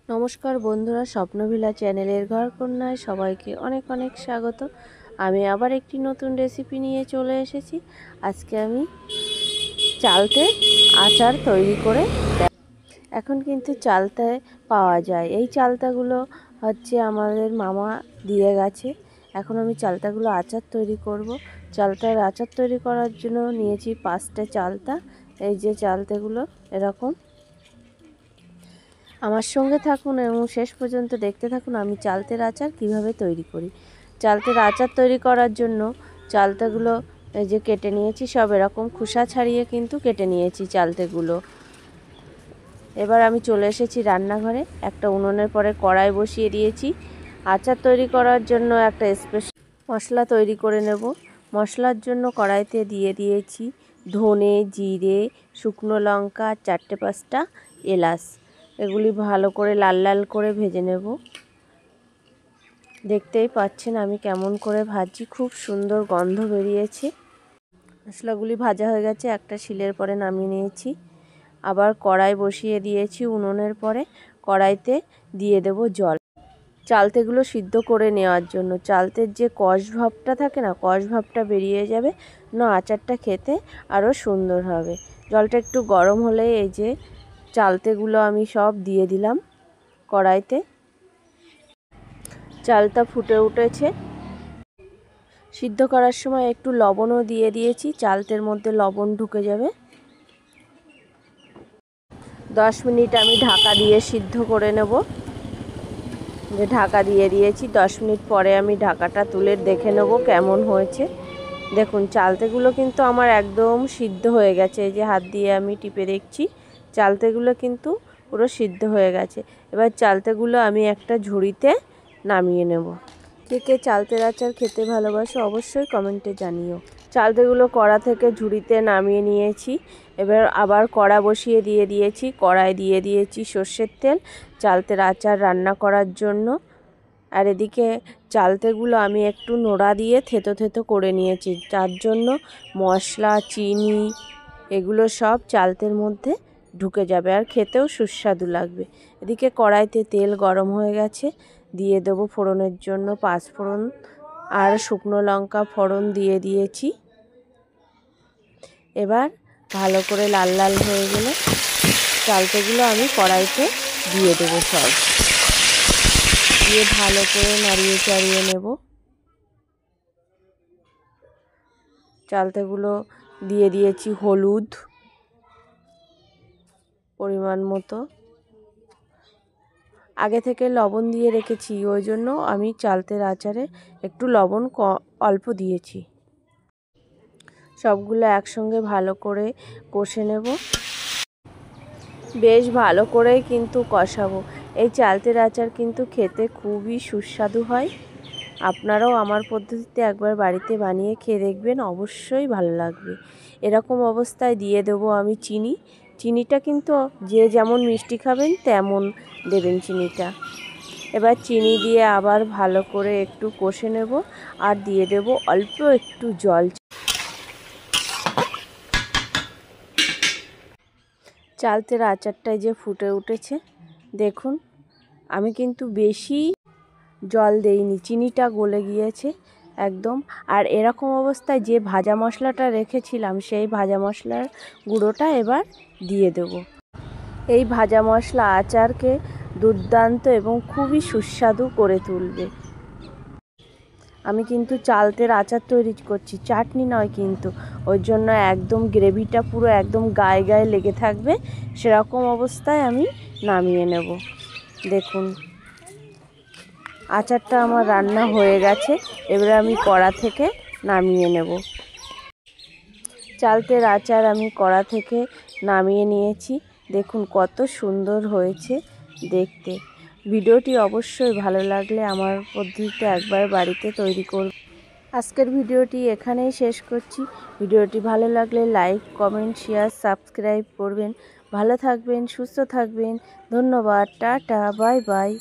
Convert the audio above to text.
নমস্কার বন্ধুরা, স্বপ্নভিলা চ্যানেলের ঘরকন্যায় সবাইকে অনেক অনেক স্বাগত। আমি আবার একটি নতুন রেসিপি নিয়ে চলে এসেছি। আজকে আমি চালতে আচার তৈরি করে এখন কিন্তু চালতা পাওয়া যায়। এই চালতাগুলো হচ্ছে আমাদের মামা দিয়ে গেছে। এখন আমি চালতাগুলো আচার তৈরি করব। চালতার আচার তৈরি করার জন্য নিয়েছি 5টা চালতা। এই যে চালতাগুলো এরকম। আমার সঙ্গে থাকুন এবং শেষ পর্যন্ত দেখতে থাকুন আমি চালতের আচার কিভাবে তৈরি করি। চালতের আচার তৈরি করার জন্য চালতাগুলো এই যে কেটে নিয়েছি, সব এরকম খোসা ছাড়িয়ে কিন্তু কেটে নিয়েছি চালতেগুলো। এবার আমি চলে এসেছি রান্নাঘরে। একটা উনুনের পরে কড়াই বসিয়ে দিয়েছি। আচার তৈরি করার জন্য একটা স্পেশাল মশলা তৈরি করে নেব। মশলার জন্য কড়াইতে দিয়ে দিয়েছি ধনে, জিরে, শুকনো লঙ্কা, 4-5টা এলাচ। এগুলি ভালো করে লাল লাল করে ভেজে নেব। দেখতেই পাচ্ছেন আমি কেমন করে ভাজি, খুব সুন্দর গন্ধ বেরিয়েছে। মশলাগুলি ভাজা হয়ে গেছে, একটা শিলের পরে নামিয়ে নিয়েছি। আবার কড়াই বসিয়ে দিয়েছি উনুনের পরে। কড়াইতে দিয়ে দেব জল, চালতেগুলো সিদ্ধ করে নেওয়ার জন্য। চালতের যে কষ ভাবটা থাকে না, কষ ভাবটা বেরিয়ে যাবে না, আচারটা খেতে আরও সুন্দর হবে। জলটা একটু গরম হলে এই যে চালতেগুলো আমি সব দিয়ে দিলাম কড়াইতে। চালটা ফুটে উঠেছে। সিদ্ধ করার সময় একটু লবণও দিয়ে দিয়েছি, চালতের মধ্যে লবণ ঢুকে যাবে। 10 মিনিট আমি ঢাকা দিয়ে সিদ্ধ করে নেব। যে ঢাকা দিয়ে দিয়েছি, 10 মিনিট পরে আমি ঢাকাটা তুলে দেখে নেব কেমন হয়েছে। দেখুন চালতেগুলো কিন্তু আমার একদম সিদ্ধ হয়ে গেছে। এই যে হাত দিয়ে আমি টিপে দেখছি, চালতেগুলো কিন্তু পুরো সিদ্ধ হয়ে গেছে। এবার চালতেগুলো আমি একটা ঝুড়িতে নামিয়ে নেব। কে কে চালতের আচার খেতে ভালোবাসো অবশ্যই কমেন্টে জানিও। চালতেগুলো কড়া থেকে ঝুড়িতে নামিয়ে নিয়েছি। এবার আবার কড়া বসিয়ে দিয়ে দিয়েছি। কড়াই দিয়ে দিয়েছি সর্ষের তেল চালতের আচার রান্না করার জন্য। আর এদিকে চালতেগুলো আমি একটু নোড়া দিয়ে থেতো থেতো করে নিয়েছি, তার জন্য মশলা, চিনি এগুলো সব চালতের মধ্যে ঢুকে যাবে আর খেতেও সুস্বাদু লাগবে। এদিকে কড়াইতে তেল গরম হয়ে গেছে, দিয়ে দেবো ফোড়নের জন্য 5 ফোড়ন আর শুকনো লঙ্কা ফোড়ন দিয়ে দিয়েছি। এবার ভালো করে লাল লাল হয়ে গেলে চালতেগুলো আমি কড়াইতে দিয়ে দেবো সব, দিয়ে ভালো করে নাড়িয়ে চাড়িয়ে নেব। চালতেগুলো দিয়ে দিয়েছি হলুদ পরিমাণ মতো। আগে থেকে লবণ দিয়ে রেখেছি, ওই জন্য আমি চালতের আচারে একটু লবণ অল্প দিয়েছি। সবগুলো একসঙ্গে ভালো করে কষে নেব। বেশ ভালো করেই কিন্তু কষাবো। এই চালতের আচার কিন্তু খেতে খুবই সুস্বাদু হয়। আপনারাও আমার পদ্ধতিতে একবার বাড়িতে বানিয়ে খেয়ে দেখবেন, অবশ্যই ভালো লাগবে। এরকম অবস্থায় দিয়ে দেবো আমি চিনি। চিনিটা কিন্তু যে যেমন মিষ্টি খাবেন তেমন দেবেন চিনিটা। এবার চিনি দিয়ে আবার ভালো করে একটু কষে নেব আর দিয়ে দেব অল্প একটু জল। চালতের আচারটায় যে ফুটে উঠেছে দেখুন, আমি কিন্তু বেশি জল দেইনি, চিনিটা গলে গিয়েছে একদম। আর এরকম অবস্থায় যে ভাজা মশলাটা রেখেছিলাম সেই ভাজা মশলার গুঁড়োটা এবার দিয়ে দেব। এই ভাজা মশলা আচারকে দুর্দান্ত এবং খুবই সুস্বাদু করে তুলবে। আমি কিন্তু চালতের আচার তৈরি করছি, চাটনি নয় কিন্তু, ওই জন্য একদম গ্রেভিটা পুরো একদম গায়ে গায়ে লেগে থাকবে, সেরকম অবস্থায় আমি নামিয়ে নেব। দেখুন আচারটা আমার রান্না হয়ে গেছে, এবারে আমি কড়া থেকে নামিয়ে নেব। চালতের আচার আমি কড়া থেকে নামিয়ে নিয়েছি। দেখুন কত সুন্দর হয়েছে দেখতে। ভিডিওটি অবশ্যই ভালো লাগলে আমার পদ্ধতিতে একবার বাড়িতে তৈরি করব। আজকের ভিডিওটি এখানেই শেষ করছি। ভিডিওটি ভালো লাগলে লাইক, কমেন্ট, শেয়ার, সাবস্ক্রাইব করবেন। ভালো থাকবেন, সুস্থ থাকবেন। ধন্যবাদ, টাটা, বাই বাই।